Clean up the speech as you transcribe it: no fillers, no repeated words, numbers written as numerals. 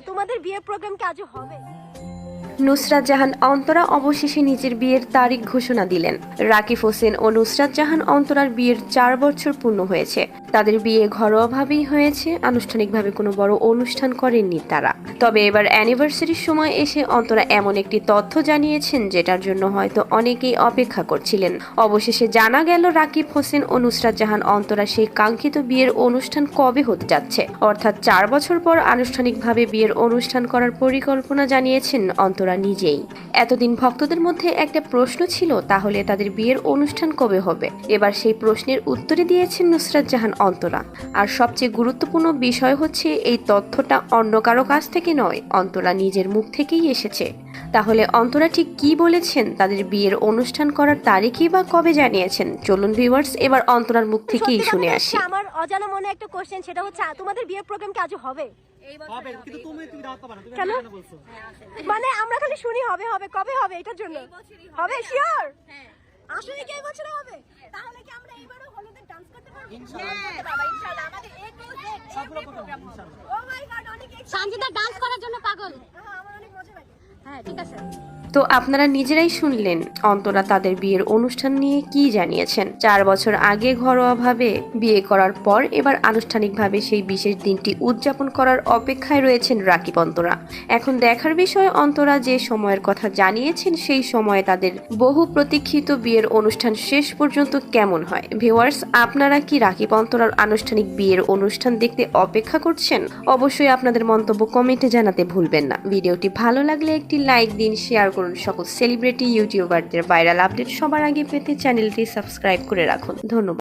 তোমাদের বিয়ের প্রোগ্রাম কি আজও হবে? নুসরাত জাহান অন্তরা অবশেষে নিজের বিয়ের তারিখ ঘোষণা দিলেন। রাকিব হোসেন ও নুসরাত জাহান অন্তরার বিয়ের 4 বছর পূর্ণ হয়েছে। তাদের বিয়ে ঘরোয়াভাবেই হয়েছে, আনুষ্ঠানিকভাবে কোনো বড় অনুষ্ঠান করেননি তারা। তবে এবার অ্যানিভার্সারির সময় এসে অন্তরা এমন একটি তথ্য জানিয়েছেন যেটার জন্য হয়তো অনেকেই অপেক্ষা করছিলেন। অবশেষে জানা গেল রাকিব হোসেন ও নুসরাত জাহান অন্তরা সেই কাঙ্ক্ষিত বিয়ের অনুষ্ঠান কবে হতে যাচ্ছে, অর্থাৎ 4 বছর পর আনুষ্ঠানিকভাবে বিয়ের অনুষ্ঠান করার পরিকল্পনা জানিয়েছেন অন্তরা নিজেই। এতদিন ভক্তদের মধ্যে একটা প্রশ্ন ছিল, তাহলে তাদের বিয়ের অনুষ্ঠান কবে হবে? এবার সেই প্রশ্নের উত্তরে দিয়েছেন নুসরাত জাহান অন্তরা। আর সবচেয়ে গুরুত্বপূর্ণ বিষয় হচ্ছে এই তথ্যটা অন্য কারো কাছ থেকে নয়, অন্তরা নিজের মুখ থেকেই এসেছে। তাহলে অন্তরা ঠিক কি বলেছেন, তাদের বিয়ের অনুষ্ঠান করার তারিখই বা কবে জানিয়েছেন? চলুন ভিউয়ার্স এবার অন্তরার মুখ থেকেই শুনে আসি। আমার অজানা মনে একটা কোশ্চেন, সেটা হচ্ছে তোমাদের বিয়ের প্রোগ্রাম কি আজও হবে? হবে, কিন্তু তুমি দাওয়াত পাবা না, তুমি কেন? কেন বলছো? মানে আমরা খালি শুনি হবে হবে, কবে হবে এটার জন্য? হবে শিওর? আসলে কি এই বছরে হবে? তাহলে কি আমরা এইবারও হলিউডে ডান্স করতে পারবো? ইনশাআল্লাহ। ইনশাআল্লাহ আমাদের এ টু জেড সবগুলো প্রোগ্রাম ইনশাআল্লাহ। ও মাই গড, অনেক সঞ্জিতা ডান্স করার জন্য পাগল। আমার অনেক মজা লাগে। হ্যাঁ ঠিক আছে। তো আপনারা নিজেরাই শুনলেন অন্তরা তাদের বিয়ের অনুষ্ঠান নিয়ে কি জানিয়েছেন। 4 বছর আগে ঘরোয়াভাবে বিয়ে করার পর এবার আনুষ্ঠানিকভাবে সেই বিশেষ দিনটি উদযাপন করার অপেক্ষায় রয়েছেন রাকিব অন্তরা। এখন দেখার বিষয় অন্তরা যে সময়ের কথা জানিয়েছেন সেই সময়ে তাদের বহু প্রতীক্ষিত বিয়ের অনুষ্ঠান শেষ পর্যন্ত কেমন হয়। ভিউয়ার্স, আপনারা কি রাকিব অন্তরার আনুষ্ঠানিক বিয়ের অনুষ্ঠান দেখতে অপেক্ষা করছেন? অবশ্যই আপনাদের মন্তব্য কমেন্টে জানাতে ভুলবেন না। ভিডিওটি ভালো লাগলে একটি লাইক দিন, শেয়ার করুন। সকল সেলিব্রিটি ইউটিউবারদের ভাইরাল আপডেট সবার আগে পেতে চ্যানেলটি সাবস্ক্রাইব করে রাখুন। ধন্যবাদ।